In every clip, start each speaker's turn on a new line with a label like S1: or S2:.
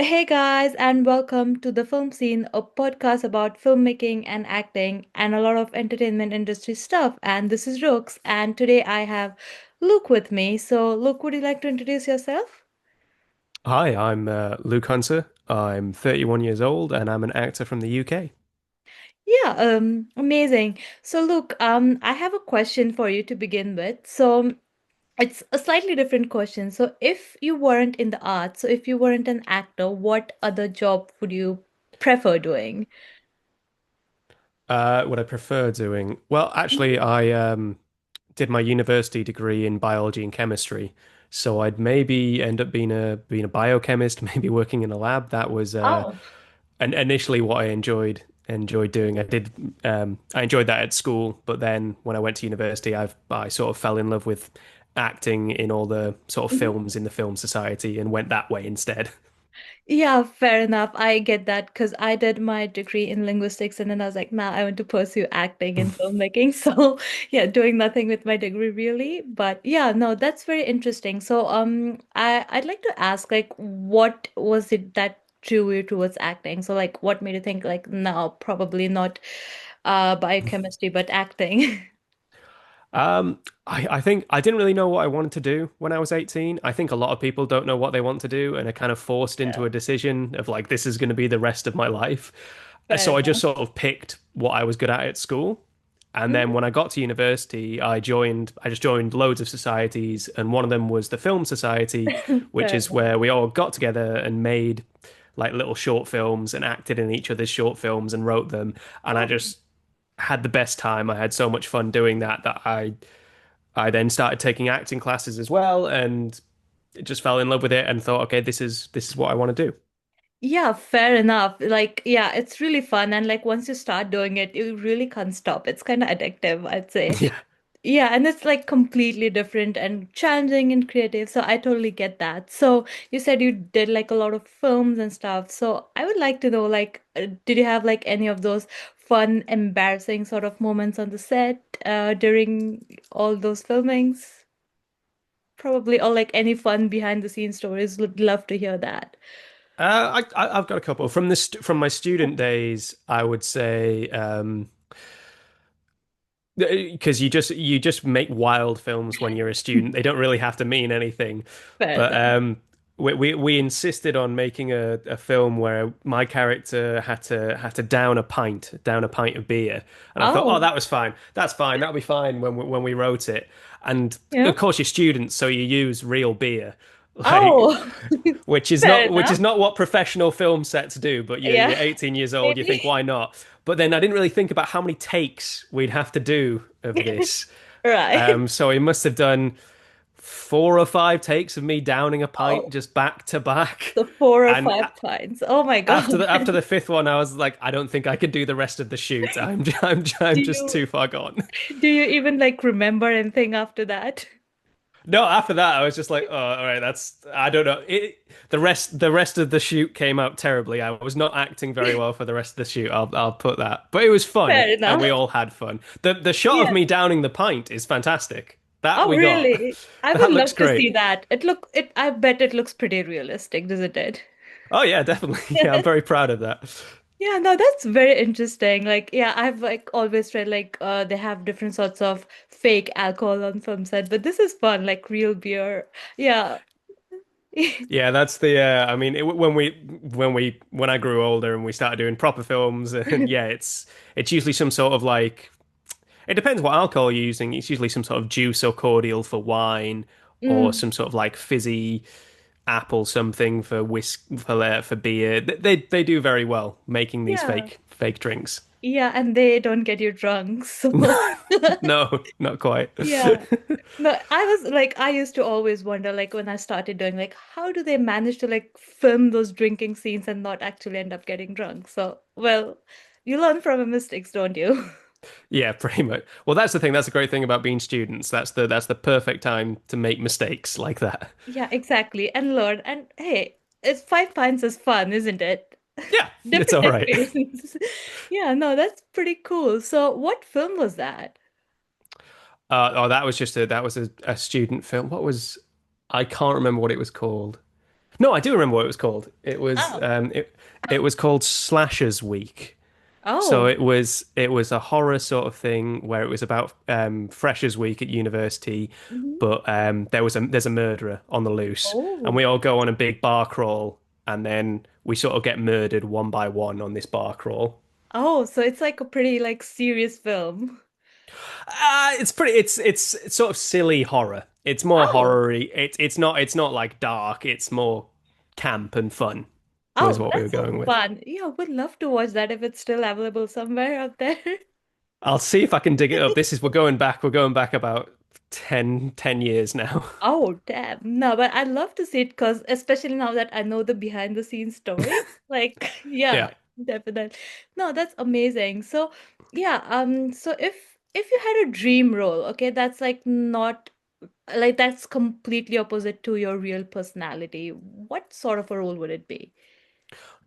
S1: Hey guys, and welcome to The Film Scene, a podcast about filmmaking and acting and a lot of entertainment industry stuff. And this is Rooks, and today I have Luke with me. So, Luke, would you like to introduce yourself?
S2: Hi, I'm Luke Hunter. I'm 31 years old and I'm an actor from the UK.
S1: Yeah, amazing. So, Luke, I have a question for you to begin with. So, it's a slightly different question. So, if you weren't in the arts, so if you weren't an actor, what other job would you prefer doing?
S2: What I prefer doing? Well, actually, I did my university degree in biology and chemistry, so I'd maybe end up being a biochemist, maybe working in a lab. That was
S1: Oh.
S2: initially what I enjoyed doing. I enjoyed that at school, but then when I went to university, I sort of fell in love with acting in all the sort of films in the film society and went that way instead.
S1: Yeah, fair enough. I get that because I did my degree in linguistics and then I was like, nah, I want to pursue acting and filmmaking. So yeah, doing nothing with my degree really. But yeah, no, that's very interesting. So I'd like to ask like what was it that drew you towards acting? So like what made you think like no, probably not biochemistry, but acting.
S2: Um, I think I didn't really know what I wanted to do when I was 18. I think a lot of people don't know what they want to do and are kind of forced
S1: Yeah,
S2: into a decision of like, this is going to be the rest of my life.
S1: fair
S2: So I just
S1: enough.
S2: sort of picked what I was good at school. And then
S1: Mhm.
S2: when I got to university, I just joined loads of societies, and one of them was the Film Society, which
S1: Fair
S2: is
S1: enough.
S2: where we all got together and made like little short films and acted in each other's short films and wrote them. And I
S1: Oh.
S2: just had the best time. I had so much fun doing that I then started taking acting classes as well and just fell in love with it and thought, okay, this is what I want to do.
S1: Yeah, fair enough. Like, yeah, it's really fun. And like once you start doing it, you really can't stop. It's kind of addictive, I'd say.
S2: Yeah.
S1: Yeah, and it's like completely different and challenging and creative. So I totally get that. So you said you did like a lot of films and stuff. So I would like to know, like, did you have like any of those fun, embarrassing sort of moments on the set during all those filmings? Probably, or like any fun behind the scenes stories. Would love to hear that.
S2: I've got a couple from from my student days. I would say because you just make wild films when you're a student. They don't really have to mean anything,
S1: Fair
S2: but
S1: enough.
S2: we insisted on making a film where my character had to down a pint of beer, and I thought, oh,
S1: Oh,
S2: that was fine. That's fine. That'll be fine when we wrote it. And
S1: yeah.
S2: of course, you're students, so you use real beer, like
S1: Oh, fair
S2: which is
S1: enough.
S2: not what professional film sets do. But you're
S1: Yeah,
S2: 18 years old. You think,
S1: maybe.
S2: why not? But then I didn't really think about how many takes we'd have to do of this.
S1: Right.
S2: So we must have done 4 or 5 takes of me downing a pint
S1: Oh,
S2: just back to back.
S1: the four or
S2: And
S1: five pints. Oh my
S2: after
S1: God.
S2: the fifth one, I was like, I don't think I could do the rest of the shoot.
S1: Do
S2: I'm just
S1: you
S2: too far gone.
S1: do you even like remember anything after that?
S2: No, after that, I was just like, oh, all right, that's I don't know. The rest of the shoot came out terribly. I was not acting very well for the rest of the shoot. I'll put that, but it was fun,
S1: Fair
S2: and we
S1: enough.
S2: all had fun. The shot of
S1: Yeah.
S2: me downing the pint is fantastic. That
S1: Oh,
S2: we got.
S1: really? I would
S2: That looks
S1: love to see
S2: great.
S1: that. I bet it looks pretty realistic, doesn't it?
S2: Oh yeah, definitely. Yeah, I'm very proud of that.
S1: Yeah, no, that's very interesting. Like, yeah, I've like always read like they have different sorts of fake alcohol on film set, but this is fun, like real beer. Yeah.
S2: Yeah, that's the. I mean, when I grew older and we started doing proper films, and yeah, it's usually some sort of like. It depends what alcohol you're using. It's usually some sort of juice or cordial for wine, or
S1: Mm,
S2: some sort of like fizzy apple something for for beer. They do very well making these
S1: yeah.
S2: fake drinks.
S1: Yeah, and they don't get you drunk. So
S2: No, not quite.
S1: yeah. No, I was like I used to always wonder like when I started doing like how do they manage to like film those drinking scenes and not actually end up getting drunk? So, well, you learn from your mistakes, don't you?
S2: Yeah, pretty much. Well, that's the thing. That's the great thing about being students. That's the perfect time to make mistakes like that.
S1: Yeah, exactly. And learn. And hey, it's 5 pints is fun, isn't it?
S2: Yeah, it's
S1: Different
S2: all right.
S1: experiences. Yeah, no, that's pretty cool. So, what film was that?
S2: Oh, that was a student film. I can't remember what it was called. No, I do remember what it was called.
S1: Oh.
S2: It was called Slashers Week. So
S1: Oh.
S2: it was a horror sort of thing where it was about Freshers Week at university,
S1: Mhm.
S2: but there's a murderer on the loose, and
S1: Oh.
S2: we all go on a big bar crawl, and then we sort of get murdered one by one on this bar crawl.
S1: Oh, so it's like a pretty like serious film.
S2: It's pretty. It's sort of silly horror. It's more
S1: Oh.
S2: horror-y. It's not like dark. It's more camp and fun. Was
S1: Oh,
S2: what we were
S1: that's so
S2: going with.
S1: fun. Yeah, would love to watch that if it's still available somewhere out there.
S2: I'll see if I can dig it up. This is we're going back about 10 years now.
S1: Oh, damn. No, but I'd love to see it because especially now that I know the behind the scenes story. Like, yeah,
S2: Yeah.
S1: definitely. No, that's amazing. So, yeah, so if you had a dream role, okay, that's like not like that's completely opposite to your real personality, what sort of a role would it be?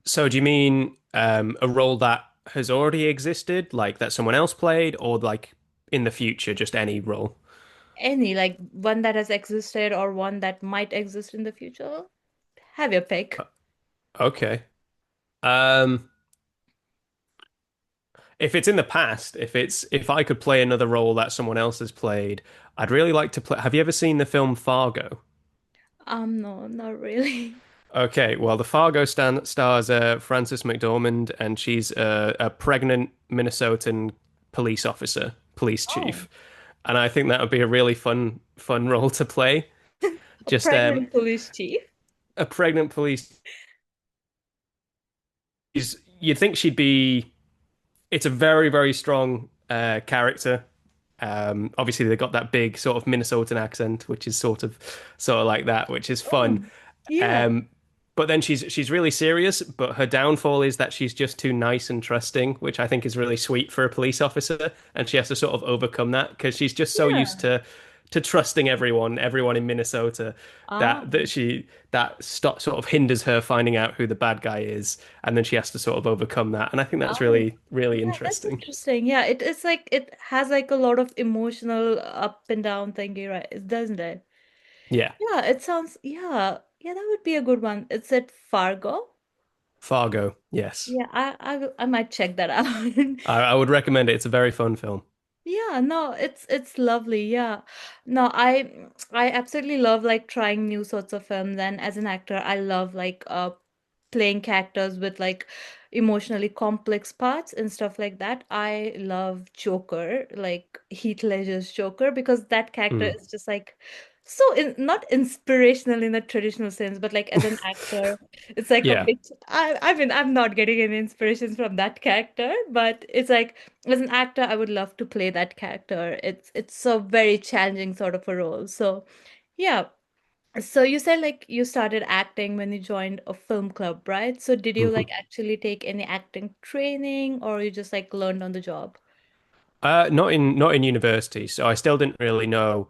S2: So do you mean a role that has already existed, like that someone else played, or like in the future, just any role?
S1: Any, like one that has existed or one that might exist in the future? Have your pick.
S2: Okay. Um, if it's in the past, if I could play another role that someone else has played, I'd really like to play. Have you ever seen the film Fargo?
S1: No, not really.
S2: Okay, well, the stars Frances McDormand, and she's a pregnant Minnesotan police officer, police
S1: Oh,
S2: chief, and I think that would be a really fun role to play.
S1: a
S2: Just
S1: pregnant police chief.
S2: a pregnant police. You'd think she'd be. It's a very strong character. Obviously, they got that big sort of Minnesotan accent, which is sort of like that, which is
S1: Oh,
S2: fun.
S1: yeah.
S2: Um, but then she's really serious, but her downfall is that she's just too nice and trusting, which I think is really sweet for a police officer, and she has to sort of overcome that because she's just so used
S1: Yeah.
S2: to trusting everyone in Minnesota
S1: Ah,
S2: that sort of hinders her finding out who the bad guy is, and then she has to sort of overcome that, and I think that's
S1: oh,
S2: really
S1: yeah, that's
S2: interesting.
S1: interesting. Yeah, it's like it has like a lot of emotional up and down thingy, right? Doesn't it?
S2: Yeah,
S1: Yeah, it sounds, yeah, that would be a good one. It's at Fargo.
S2: Fargo, yes,
S1: Yeah, I might check that out.
S2: I would recommend it. It's a very fun film.
S1: Yeah, no, it's lovely. Yeah. No, I absolutely love like trying new sorts of films, and as an actor, I love like playing characters with like emotionally complex parts and stuff like that. I love Joker, like Heath Ledger's Joker, because that character
S2: Mm.
S1: is just like so not inspirational in the traditional sense, but like as an actor, it's like a
S2: Yeah.
S1: bit I mean I'm not getting any inspirations from that character, but it's like as an actor, I would love to play that character. It's a very challenging sort of a role. So yeah. So you said like you started acting when you joined a film club, right? So did you like
S2: Mhm.
S1: actually take any acting training or you just like learned on the job?
S2: Not in university, so I still didn't really know.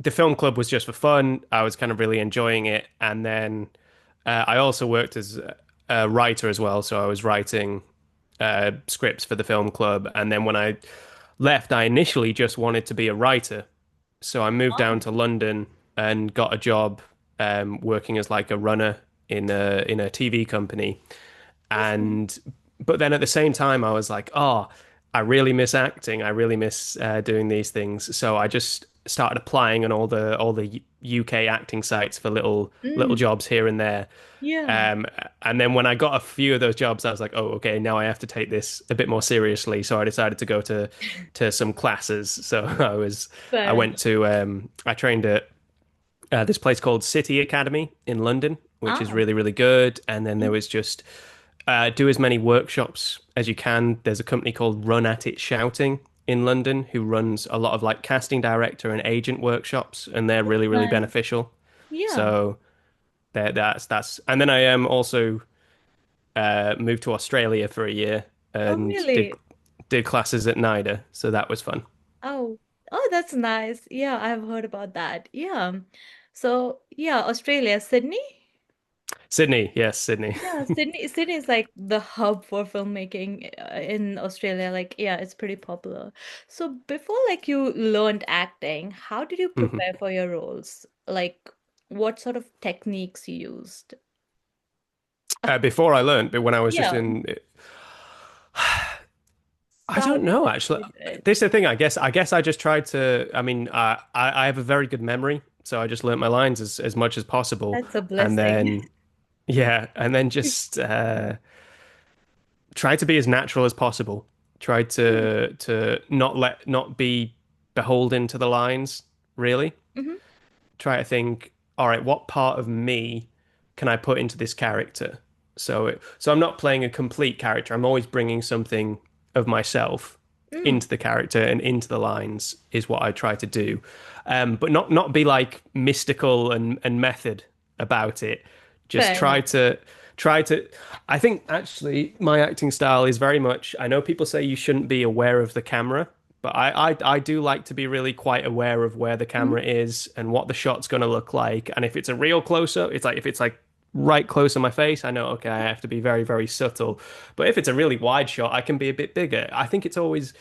S2: The film club was just for fun. I was kind of really enjoying it, and then I also worked as a writer as well. So I was writing scripts for the film club, and then when I left, I initially just wanted to be a writer. So I moved down
S1: Oh.
S2: to London and got a job working as like a runner in a TV company.
S1: That's nice.
S2: And but then at the same time, I was like, oh, I really miss acting. I really miss doing these things. So I just started applying on all the UK acting sites for little
S1: Mm,
S2: jobs here and there.
S1: yeah.
S2: Um, and then when I got a few of those jobs, I was like, oh, okay, now I have to take this a bit more seriously. So I decided to go to some classes. So I
S1: Fair
S2: went
S1: enough.
S2: to I trained at this place called City Academy in London, which is
S1: Oh.
S2: really good. And then there
S1: Mm.
S2: was just do as many workshops as you can. There's a company called Run At It Shouting in London who runs a lot of like casting director and agent workshops, and they're really
S1: Nice.
S2: beneficial.
S1: Yeah.
S2: So that's and then I also moved to Australia for a year
S1: Oh,
S2: and
S1: really?
S2: did classes at NIDA, so that was fun.
S1: Oh, oh, that's nice. Yeah, I've heard about that. Yeah. So, yeah, Australia, Sydney?
S2: Sydney, yes, Sydney.
S1: Yeah, Sydney is like the hub for filmmaking in Australia. Like, yeah, it's pretty popular. So before like you learned acting, how did you
S2: Mhm.
S1: prepare for your roles? Like, what sort of techniques you used?
S2: Before I learned, but when I was just
S1: Yeah.
S2: in, I
S1: So how
S2: don't
S1: do you
S2: know actually.
S1: actually do it?
S2: This is the thing. I guess I just tried to. I mean, I have a very good memory, so I just learnt my lines as much as possible,
S1: That's a
S2: and
S1: blessing.
S2: then yeah, and then just try to be as natural as possible. Try to not be beholden to the lines, really.
S1: Hmm.
S2: Try to think, all right, what part of me can I put into this character? So I'm not playing a complete character. I'm always bringing something of myself
S1: Mm,
S2: into the character and into the lines is what I try to do. But not be like mystical and method about it. Just
S1: fair enough.
S2: try to I think actually my acting style is very much I know people say you shouldn't be aware of the camera, but I do like to be really quite aware of where the camera
S1: Mhm.
S2: is and what the shot's going to look like. And if it's a real close up, it's like if it's like right close on my face, I know, okay, I have to be very, very subtle. But if it's a really wide shot, I can be a bit bigger. I think it's always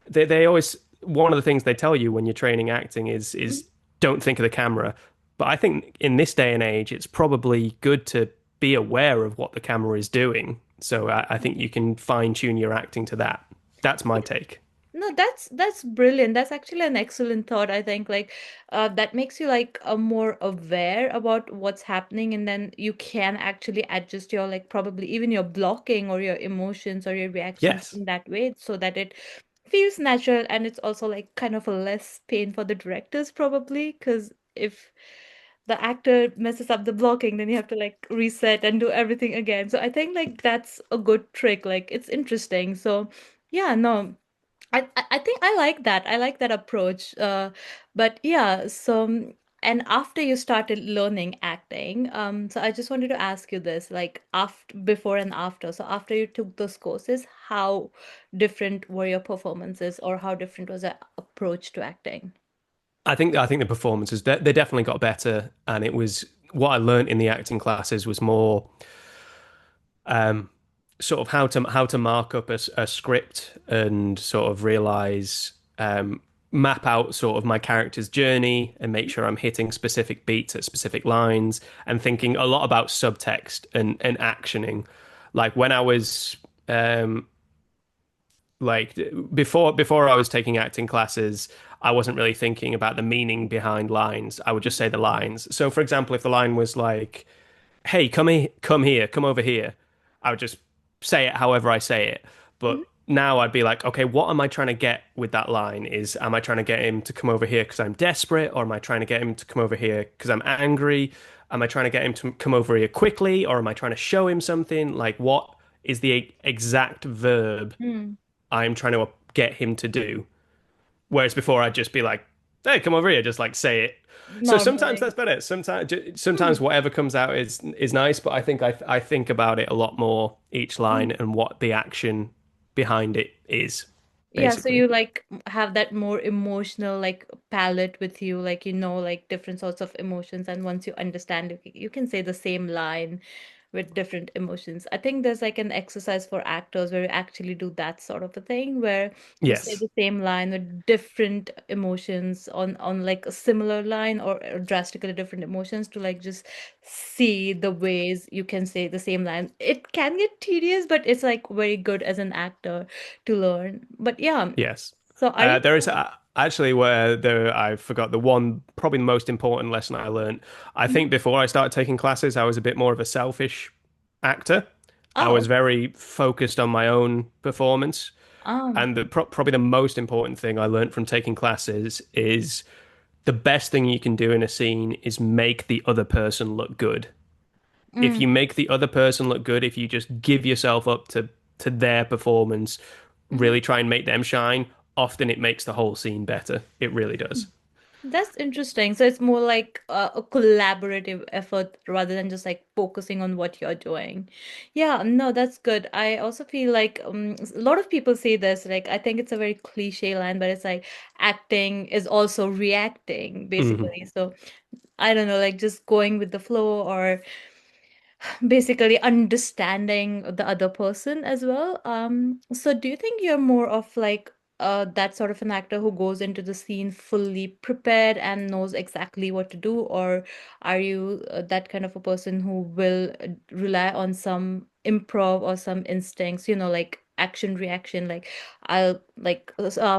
S2: they always one of the things they tell you when you're training acting is don't think of the camera. But I think in this day and age, it's probably good to be aware of what the camera is doing. So I think you can fine tune your acting to that. That's my take.
S1: No, that's brilliant. That's actually an excellent thought, I think. Like, that makes you like more aware about what's happening, and then you can actually adjust your like probably even your blocking or your emotions or your reactions
S2: Yes.
S1: in that way so that it feels natural, and it's also like kind of a less pain for the directors probably, because if the actor messes up the blocking, then you have to like reset and do everything again. So I think like that's a good trick. Like it's interesting. So yeah, no. I think I like that. I like that approach. But yeah, so and after you started learning acting, so I just wanted to ask you this, like after, before and after. So after you took those courses, how different were your performances, or how different was your approach to acting?
S2: I think the performances they definitely got better, and it was what I learned in the acting classes was more um, sort of how to mark up a script and sort of realize map out sort of my character's journey and make sure I'm hitting specific beats at specific lines and thinking a lot about subtext and actioning. Like when I was like before I was taking acting classes, I wasn't really thinking about the meaning behind lines. I would just say the lines. So for example, if the line was like, "Hey, come here, come over here," I would just say it however I say it.
S1: Mhm.
S2: But now I'd be like, okay, what am I trying to get with that line? Am I trying to get him to come over here because I'm desperate, or am I trying to get him to come over here because I'm angry? Am I trying to get him to come over here quickly, or am I trying to show him something? Like, what is the exact verb
S1: Mm,
S2: I'm trying to get him to do? Whereas before I'd just be like, "Hey, come over here," just like say it. So sometimes
S1: normally.
S2: that's better. Sometimes
S1: Mm,
S2: whatever comes out is nice, but I think I think about it a lot more each line
S1: mm.
S2: and what the action behind it is,
S1: Yeah, so
S2: basically.
S1: you like have that more emotional like palette with you, like you know, like different sorts of emotions, and once you understand, you can say the same line with different emotions. I think there's like an exercise for actors where you actually do that sort of a thing where you say
S2: Yes.
S1: the same line with different emotions on like a similar line, or drastically different emotions, to like just see the ways you can say the same line. It can get tedious, but it's like very good as an actor to learn. But yeah,
S2: Yes.
S1: so are you?
S2: There is actually where there I forgot the one probably the most important lesson I learned. I
S1: Mhm.
S2: think before I started taking classes, I was a bit more of a selfish actor. I
S1: Oh,
S2: was very focused on my own performance.
S1: um,
S2: And probably the most important thing I learned from taking classes is the best thing you can do in a scene is make the other person look good. If you
S1: mm,
S2: make the other person look good, if you just give yourself up to their performance,
S1: mhm.
S2: really try and make them shine, often it makes the whole scene better. It really does.
S1: That's interesting. So it's more like a collaborative effort rather than just like focusing on what you're doing. Yeah, no, that's good. I also feel like a lot of people say this, like I think it's a very cliche line, but it's like acting is also reacting,
S2: Hmm.
S1: basically. So I don't know, like just going with the flow, or basically understanding the other person as well. So do you think you're more of like that sort of an actor who goes into the scene fully prepared and knows exactly what to do, or are you that kind of a person who will rely on some improv or some instincts, like action reaction? Like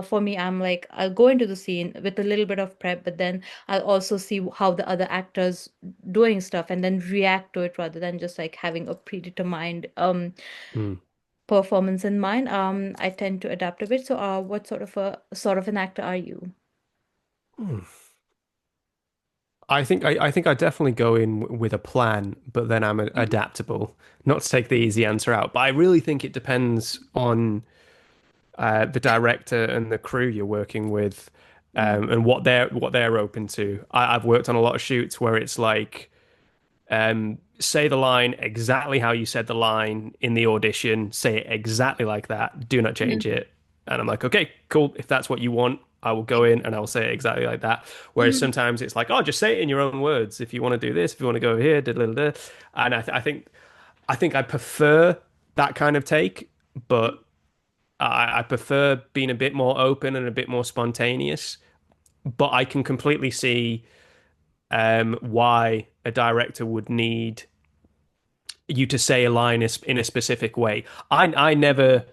S1: for me, I'm like I'll go into the scene with a little bit of prep, but then I'll also see how the other actors doing stuff and then react to it rather than just like having a predetermined
S2: Mm.
S1: performance in mind. I tend to adapt a bit. So, what sort of an actor are you?
S2: Mm. I think I definitely go in with a plan, but then I'm
S1: Mhm.
S2: adaptable. Not to take the easy answer out, but I really think it depends on the director and the crew you're working with,
S1: Mm,
S2: and what they're open to. I've worked on a lot of shoots where it's like, say the line exactly how you said the line in the audition, say it exactly like that, do not change
S1: mm,
S2: it. And I'm like, okay, cool. If that's what you want, I will go in and I'll say it exactly like that. Whereas
S1: mhm.
S2: sometimes it's like, oh, just say it in your own words. If you want to do this, if you want to go over here, da, da, da, da. And I think I prefer that kind of take, but I prefer being a bit more open and a bit more spontaneous. But I can completely see why a director would need you to say a line in a specific way. I never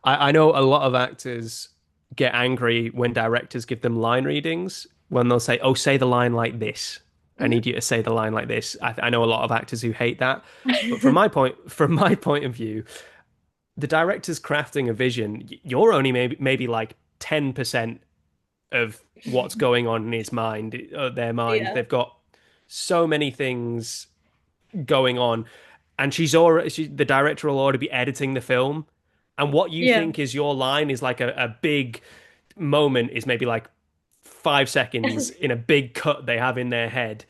S2: I know a lot of actors get angry when directors give them line readings when they'll say, "Oh, say the line like this. I
S1: Mhm.
S2: need you to say the line like this." I know a lot of actors who hate that, but from my point of view, the director's crafting a vision. You're only maybe like 10% of what's going on in his mind, their mind.
S1: Yeah,
S2: They've got so many things going on, and the director will already be editing the film, and what you
S1: yeah,
S2: think is your line is like a big moment is maybe like 5 seconds in a big cut they have in their head.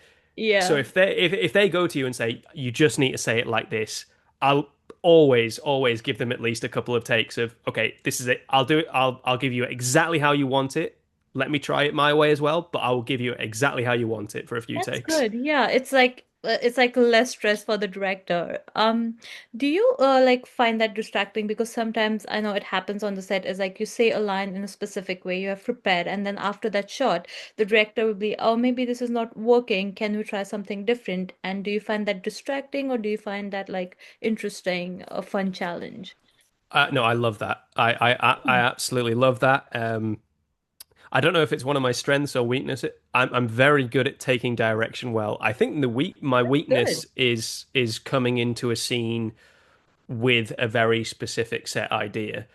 S2: So
S1: yeah.
S2: if they go to you and say you just need to say it like this, I'll always give them at least a couple of takes of, okay, this is it. I'll do it. I'll give you exactly how you want it. Let me try it my way as well, but I will give you exactly how you want it for a few
S1: That's
S2: takes.
S1: good. Yeah, it's like less stress for the director. Do you like find that distracting? Because sometimes I know it happens on the set is like you say a line in a specific way, you have prepared, and then after that shot, the director will be, oh, maybe this is not working. Can we try something different? And do you find that distracting, or do you find that like interesting, a fun challenge?
S2: No, I love that. I absolutely love that. I don't know if it's one of my strengths or weakness. I'm very good at taking direction well. I think my
S1: That's
S2: weakness
S1: good.
S2: is coming into a scene with a very specific set idea.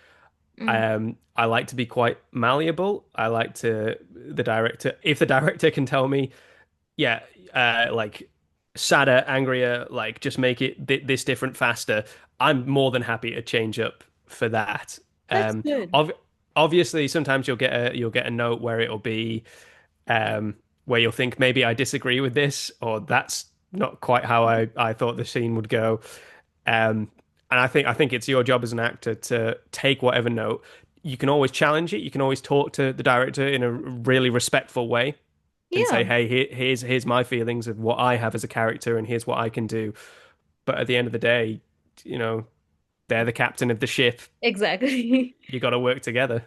S1: Mm.
S2: I like to be quite malleable. I like to the director if the director can tell me, yeah, like sadder, angrier, like just make it this different faster. I'm more than happy to change up for that.
S1: That's
S2: Um,
S1: good.
S2: ov Obviously, sometimes you'll get a note where it'll be where you'll think maybe I disagree with this, or that's not quite how I thought the scene would go. And I think it's your job as an actor to take whatever note. You can always challenge it. You can always talk to the director in a really respectful way and say,
S1: Yeah,
S2: "Hey, here's my feelings of what I have as a character, and here's what I can do." But at the end of the day, you know, they're the captain of the ship.
S1: exactly.
S2: You got to work together.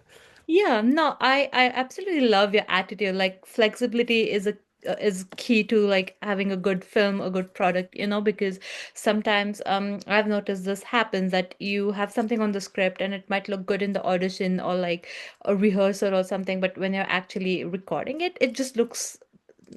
S1: Yeah, no, I absolutely love your attitude. Like flexibility is key to like having a good film, a good product, because sometimes I've noticed this happens that you have something on the script and it might look good in the audition or like a rehearsal or something, but when you're actually recording it, it just looks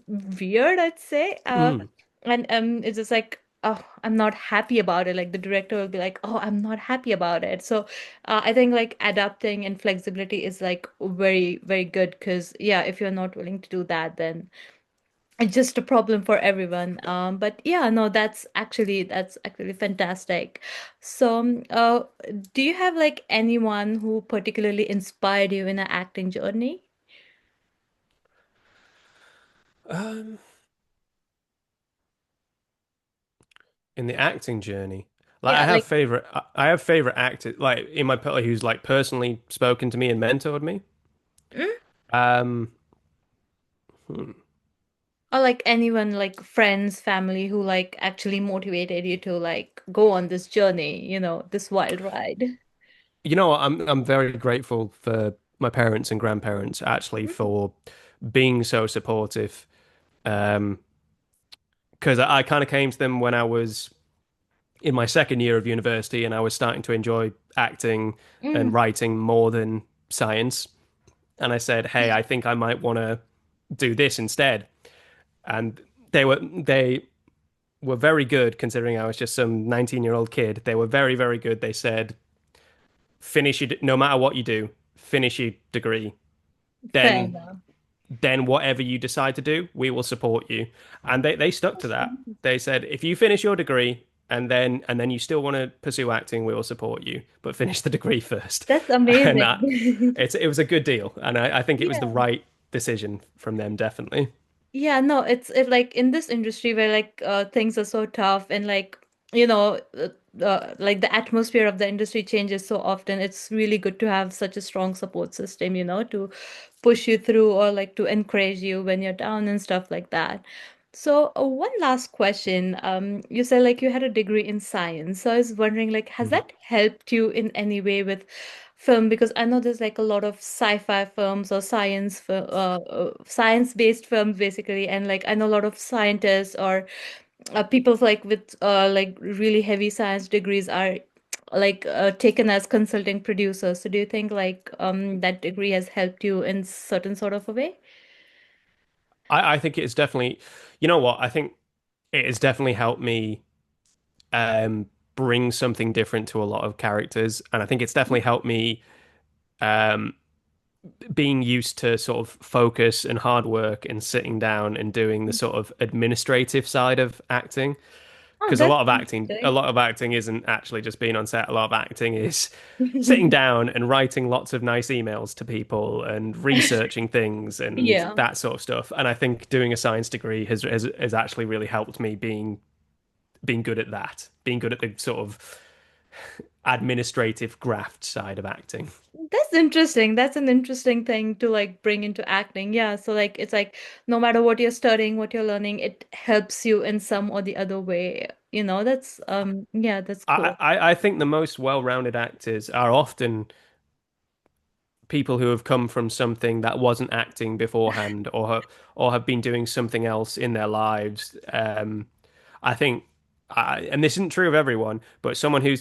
S1: weird, I'd say.
S2: Mm.
S1: And it's just like, oh, I'm not happy about it. Like the director will be like, oh, I'm not happy about it. So I think like adapting and flexibility is like very, very good because yeah, if you're not willing to do that, then it's just a problem for everyone. But yeah, no, that's actually fantastic. So, do you have like anyone who particularly inspired you in an acting journey?
S2: Um, in the acting journey, like
S1: Yeah, like.
S2: I have favorite actors, like in my who's like personally spoken to me and mentored me.
S1: Mm?
S2: Um, hmm.
S1: Or like anyone, like friends, family who like actually motivated you to like go on this journey, this wild ride.
S2: You know what? I'm very grateful for my parents and grandparents actually
S1: Mm,
S2: for being so supportive. Um, because I kind of came to them when I was in my second year of university and I was starting to enjoy acting and
S1: mm,
S2: writing more than science. And I said, "Hey, I think I might want to do this instead." And they were very good considering I was just some 19-year-old kid. They were very, very good. They said, "Finish your, no matter what you do, finish your degree.
S1: fair
S2: Then
S1: enough.
S2: whatever you decide to do, we will support you." And they stuck to
S1: That's
S2: that.
S1: nice.
S2: They said, "If you finish your degree and then you still want to pursue acting, we will support you, but finish the degree first."
S1: That's
S2: And
S1: amazing.
S2: it was a good deal, and I think it was the
S1: Yeah.
S2: right decision from them, definitely.
S1: Yeah, no, it's like in this industry where like things are so tough and like like the atmosphere of the industry changes so often. It's really good to have such a strong support system, to push you through or like to encourage you when you're down and stuff like that. So one last question. You said like you had a degree in science. So I was wondering like has
S2: Mhm.
S1: that helped you in any way with film? Because I know there's like a lot of sci-fi films or science-based films basically, and like I know a lot of scientists or people like with like really heavy science degrees are like taken as consulting producers. So do you think like that degree has helped you in certain sort of a way?
S2: I think it's definitely, you know what? I think it has definitely helped me bring something different to a lot of characters, and I think it's definitely helped me um, being used to sort of focus and hard work and sitting down and doing the sort of administrative side of acting.
S1: Oh,
S2: Because
S1: that's
S2: a
S1: interesting.
S2: lot of acting isn't actually just being on set. A lot of acting is sitting down and writing lots of nice emails to people and researching things and
S1: Yeah.
S2: that sort of stuff. And I think doing a science degree has actually really helped me being good at that, being good at the sort of administrative graft side of acting.
S1: That's interesting. That's an interesting thing to like bring into acting. Yeah. So like it's like no matter what you're studying, what you're learning, it helps you in some or the other way. That's yeah, that's cool.
S2: I think the most well-rounded actors are often people who have come from something that wasn't acting beforehand or have been doing something else in their lives. I think, and this isn't true of everyone, but someone who's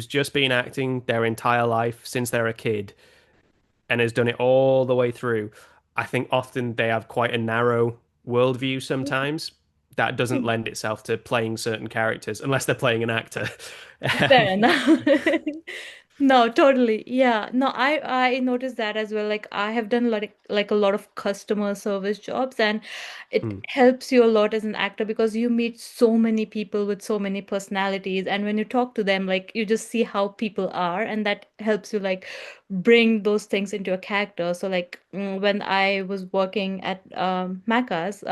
S2: just been acting their entire life since they're a kid and has done it all the way through, I think often they have quite a narrow worldview sometimes that doesn't lend itself to playing certain characters unless they're playing an actor.
S1: Fair enough. No, totally. Yeah. No, I noticed that as well. Like I have done like a lot of customer service jobs and it
S2: Hmm.
S1: helps you a lot as an actor because you meet so many people with so many personalities and when you talk to them like you just see how people are and that helps you like bring those things into a character. So like when I was working at Macca's,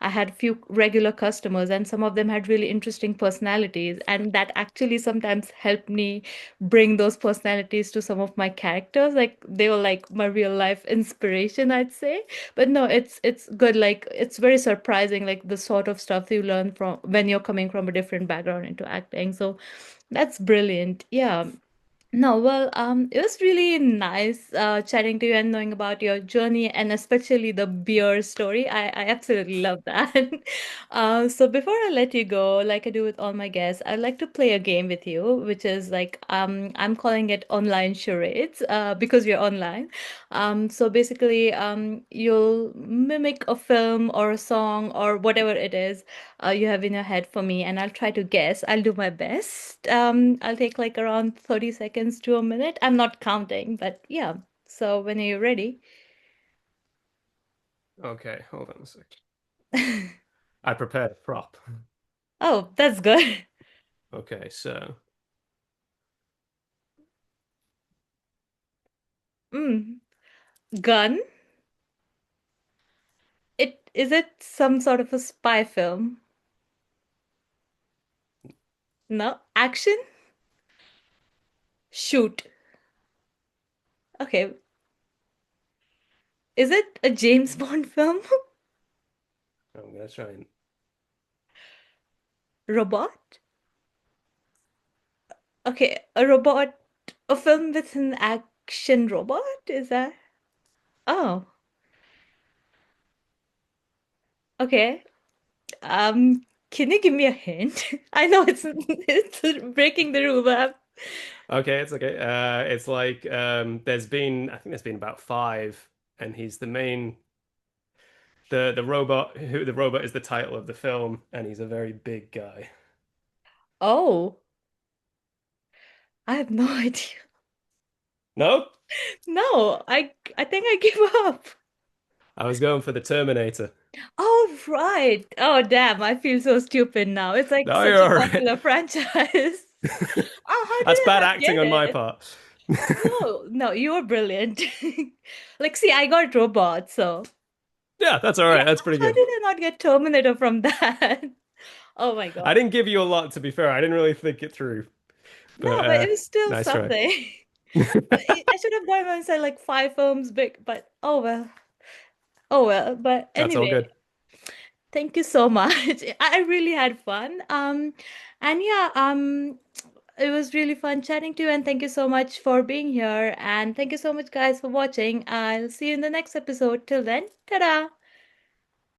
S1: I had few regular customers and some of them had really interesting personalities and that actually sometimes helped me bring those personalities to some of my characters. Like they were like my real life inspiration, I'd say. But no, it's good. Like it's very surprising, like the sort of stuff you learn from when you're coming from a different background into acting. So that's brilliant. Yeah. No, well, it was really nice chatting to you and knowing about your journey and especially the beer story. I absolutely love that. So before I let you go, like I do with all my guests, I'd like to play a game with you, which is like I'm calling it online charades because we're online. So basically, you'll mimic a film or a song or whatever it is you have in your head for me, and I'll try to guess. I'll do my best. I'll take like around 30 seconds to a minute. I'm not counting, but yeah. So when are you ready?
S2: Okay, hold on a sec. I prepared a prop.
S1: Oh, that's good.
S2: Okay, so
S1: Mm. Gun. Is it some sort of a spy film? No. Action? Shoot. Okay. Is it a James Bond film?
S2: I'm gonna try and
S1: Robot? Okay, a robot, a film with an action robot? Is that? Oh, okay. Can you give me a hint? I know it's breaking the rule, but
S2: Okay, it's okay. It's like I think there's been about five, and he's the main the robot who the robot is the title of the film, and he's a very big guy.
S1: oh, I have no idea.
S2: No,
S1: No, I think I give up.
S2: I was going for the Terminator.
S1: Oh, right. Oh, damn. I feel so stupid now. It's like
S2: No,
S1: such
S2: you're
S1: a
S2: all right.
S1: popular franchise. Oh, how did
S2: That's
S1: I
S2: bad
S1: not
S2: acting
S1: get
S2: on my
S1: it?
S2: part.
S1: No, no, you were brilliant. Like, see, I got robots, so
S2: Yeah, that's all
S1: yeah,
S2: right. That's pretty
S1: how
S2: good.
S1: did I not get Terminator from that? Oh my
S2: I
S1: God.
S2: didn't give you a lot, to be fair. I didn't really think it through,
S1: No,
S2: but
S1: but it was still
S2: nice try.
S1: something. I should have gone and said like five films big, but oh well. Oh well. But
S2: That's all
S1: anyway,
S2: good.
S1: thank you so much. I really had fun. And yeah, it was really fun chatting to you, and thank you so much for being here. And thank you so much, guys, for watching. I'll see you in the next episode. Till then, ta-da!